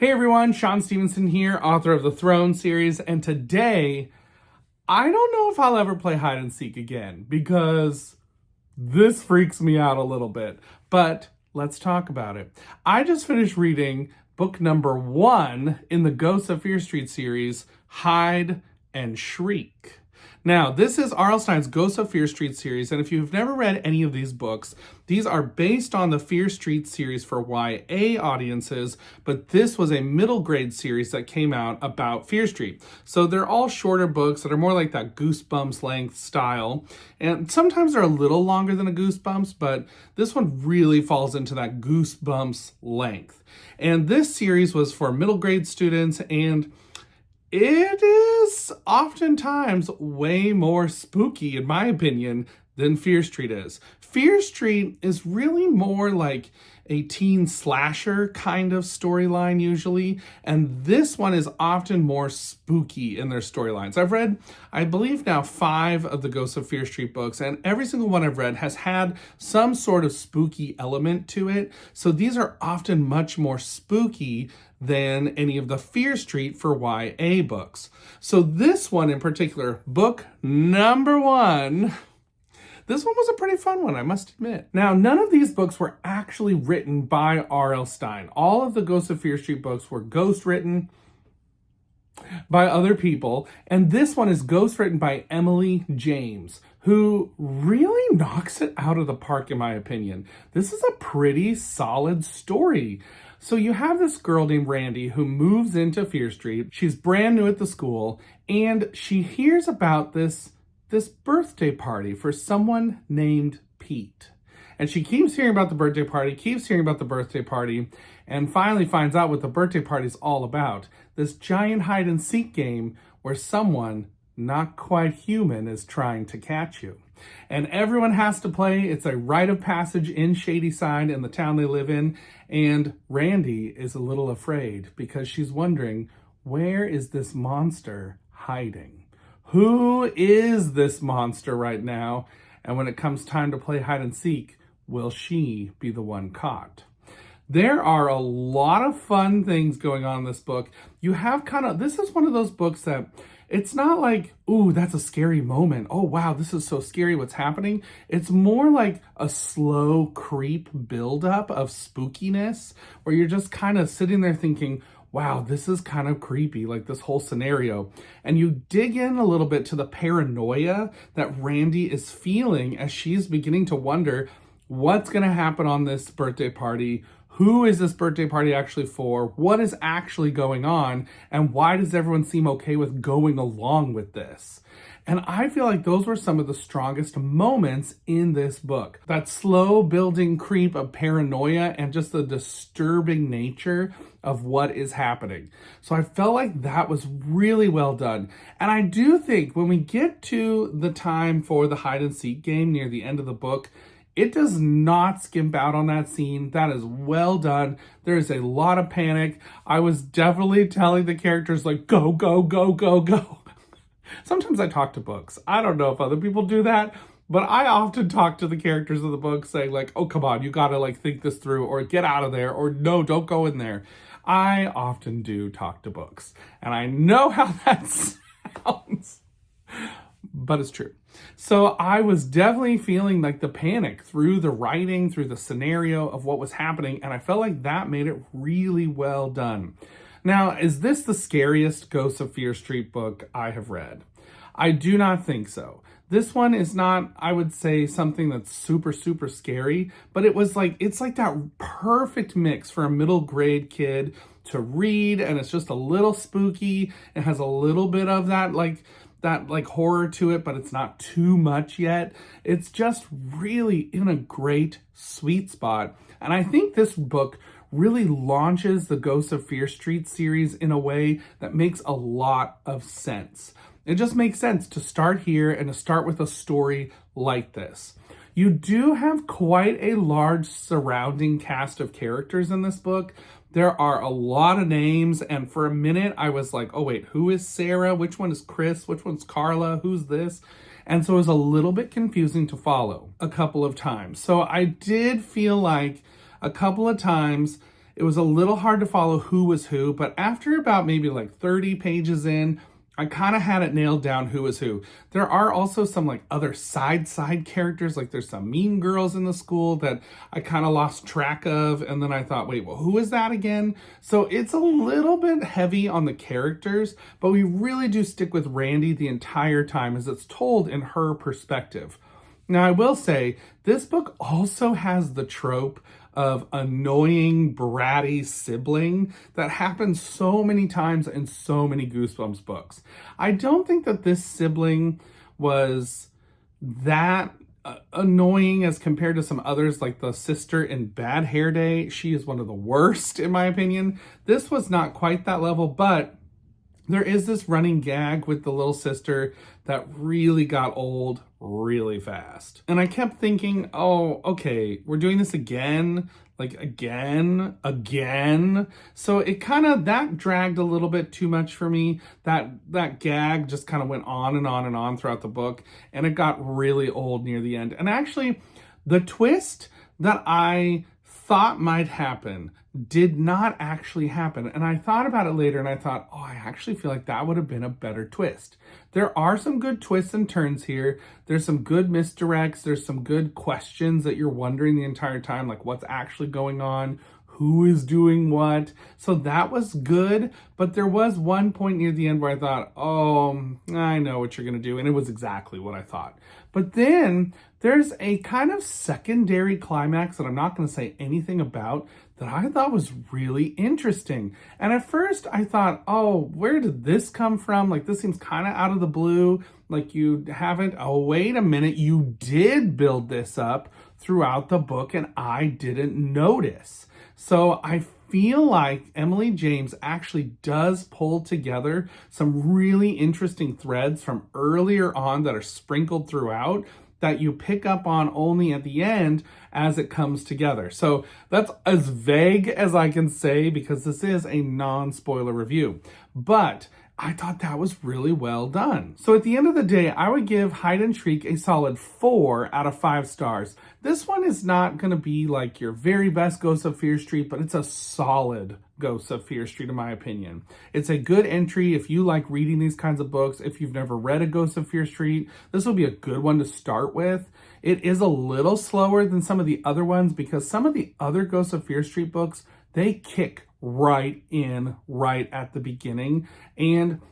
Hey everyone, Shaun Stevenson here, author of the Throne series, and today, I don't know if I'll ever play hide and seek again, because this freaks me out a little bit, but let's talk about it. I just finished reading book number 1 in the Ghosts of Fear Street series, Hide and Shriek. Now, this is R.L. Stine's Ghosts of Fear Street series, and if you've never read any of these books, these are based on the Fear Street series for YA audiences, but this was a middle grade series that came out about Fear Street. So they're all shorter books that are more like that Goosebumps length style, and sometimes they're a little longer than a Goosebumps, but this one really falls into that Goosebumps length. And this series was for middle grade students, and it is oftentimes way more spooky, in my opinion, than Fear Street is. Fear Street is really more like a teen slasher kind of storyline usually, and this one is often more spooky in their storylines. I've read, I believe now, 5 of the Ghosts of Fear Street books, and every single one I've read has had some sort of spooky element to it, so these are often much more spooky than any of the Fear Street for YA books. So this one in particular, book number 1, this one was a pretty fun one, I must admit. Now, none of these books were actually written by R.L. Stine. All of the Ghosts of Fear Street books were ghost written by other people, and this one is ghost written by Emily James, who really knocks it out of the park in my opinion. This is a pretty solid story. So you have this girl named Randy who moves into Fear Street. She's brand new at the school, and she hears about this birthday party for someone named Pete. And she keeps hearing about the birthday party, and finally finds out what the birthday party is all about. This giant hide and seek game where someone not quite human is trying to catch you. And everyone has to play. It's a rite of passage in Shadyside, in the town they live in. And Randy is a little afraid because she's wondering, where is this monster hiding? Who is this monster right now? And when it comes time to play hide and seek, will she be the one caught? There are a lot of fun things going on in this book. You have this is one of those books that it's not like, ooh, that's a scary moment. Oh, wow, this is so scary what's happening. It's more like a slow creep buildup of spookiness where you're just kind of sitting there thinking, wow, this is kind of creepy, like this whole scenario. And you dig in a little bit to the paranoia that Randy is feeling as she's beginning to wonder what's going to happen on this birthday party. Who is this birthday party actually for? What is actually going on? And why does everyone seem okay with going along with this? And I feel like those were some of the strongest moments in this book. That slow building creep of paranoia and just the disturbing nature of what is happening. So I felt like that was really well done. And I do think when we get to the time for the hide and seek game near the end of the book, it does not skimp out on that scene. That is well done. There is a lot of panic. I was definitely telling the characters, like, go, go, go, go, go. Sometimes I talk to books. I don't know if other people do that, but I often talk to the characters of the book saying, like, oh, come on, you gotta, like, think this through, or get out of there, or no, don't go in there. I often do talk to books, and I know how that sounds, but it's true. So I was definitely feeling like the panic through the writing, through the scenario of what was happening, and I felt like that made it really well done. Now, is this the scariest Ghosts of Fear Street book I have read? I do not think so. This one is not, I would say, something that's super, super scary, but it's like that perfect mix for a middle grade kid to read, and it's just a little spooky. It has a little bit of that horror to it, but it's not too much yet. It's just really in a great sweet spot. And I think this book really launches the Ghosts of Fear Street series in a way that makes a lot of sense. It just makes sense to start here and to start with a story like this. You do have quite a large surrounding cast of characters in this book. There are a lot of names, and for a minute I was like, oh wait, who is Sarah? Which one is Chris? Which one's Carla? Who's this? And so it was a little bit confusing to follow a couple of times. So I did feel like a couple of times It was a little hard to follow who was who, but after about maybe like 30 pages in, I kind of had it nailed down who was who. There are also some like other side characters, like there's some mean girls in the school that I kind of lost track of, and then I thought, wait, well, who is that again? So it's a little bit heavy on the characters, but we really do stick with Randy the entire time as it's told in her perspective. Now, I will say, this book also has the trope of annoying, bratty sibling that happens so many times in so many Goosebumps books. I don't think that this sibling was that annoying as compared to some others, like the sister in Bad Hair Day. She is one of the worst, in my opinion. This was not quite that level, but there is this running gag with the little sister that really got old really fast. And I kept thinking, oh, okay, we're doing this again, like again. So it kind of, that dragged a little bit too much for me. That gag just kind of went on and on and on throughout the book, and it got really old near the end. And actually, the twist that I thought might happen did not actually happen. And I thought about it later and I thought, oh, I actually feel like that would have been a better twist. There are some good twists and turns here. There's some good misdirects. There's some good questions that you're wondering the entire time, like what's actually going on, who is doing what. So that was good, but there was one point near the end where I thought, oh, I know what you're going to do. And it was exactly what I thought. But then there's a kind of secondary climax that I'm not going to say anything about that I thought was really interesting. And at first I thought, oh, where did this come from? Like, this seems kind of out of the blue. Like, you haven't, oh, wait a minute, you did build this up throughout the book and I didn't notice. So I feel like Emily James actually does pull together some really interesting threads from earlier on that are sprinkled throughout that you pick up on only at the end as it comes together. So that's as vague as I can say because this is a non-spoiler review. But I thought that was really well done. So at the end of the day, I would give Hide and Shriek a solid 4 out of 5 stars. This one is not going to be like your very best Ghosts of Fear Street, but it's a solid Ghosts of Fear Street in my opinion. It's a good entry if you like reading these kinds of books. If you've never read a Ghosts of Fear Street, this will be a good one to start with. It is a little slower than some of the other ones because some of the other Ghosts of Fear Street books, they kick right at the beginning. And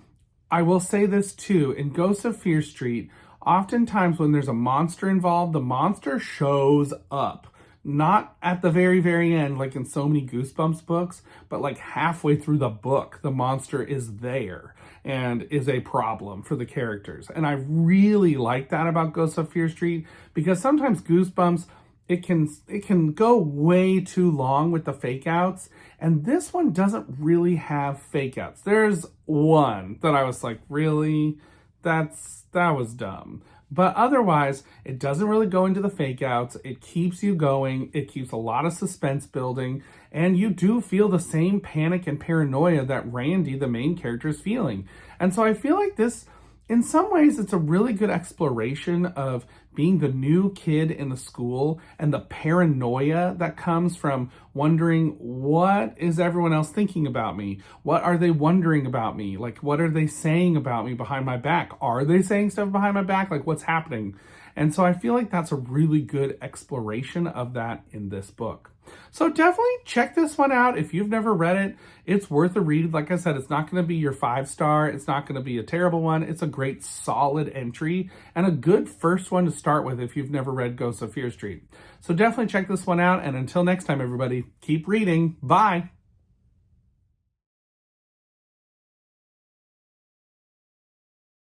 I will say this too, in Ghosts of Fear Street, oftentimes when there's a monster involved, the monster shows up. Not at the very, very end, like in so many Goosebumps books, but like halfway through the book, the monster is there and is a problem for the characters. And I really like that about Ghosts of Fear Street because sometimes Goosebumps, it can go way too long with the fake outs, and this one doesn't really have fake outs. There's one that I was like, really? That was dumb. But otherwise, it doesn't really go into the fake outs. It keeps you going. It keeps a lot of suspense building, and you do feel the same panic and paranoia that Randy, the main character, is feeling. And so I feel like this, in some ways, it's a really good exploration of being the new kid in the school and the paranoia that comes from wondering, what is everyone else thinking about me? What are they wondering about me? Like, what are they saying about me behind my back? Are they saying stuff behind my back? Like, what's happening? And so I feel like that's a really good exploration of that in this book. So definitely check this one out. If you've never read it, it's worth a read. Like I said, it's not going to be your 5-star. It's not going to be a terrible one. It's a great solid entry and a good first one to start with if you've never read Ghosts of Fear Street. So definitely check this one out. And until next time, everybody, keep reading. Bye.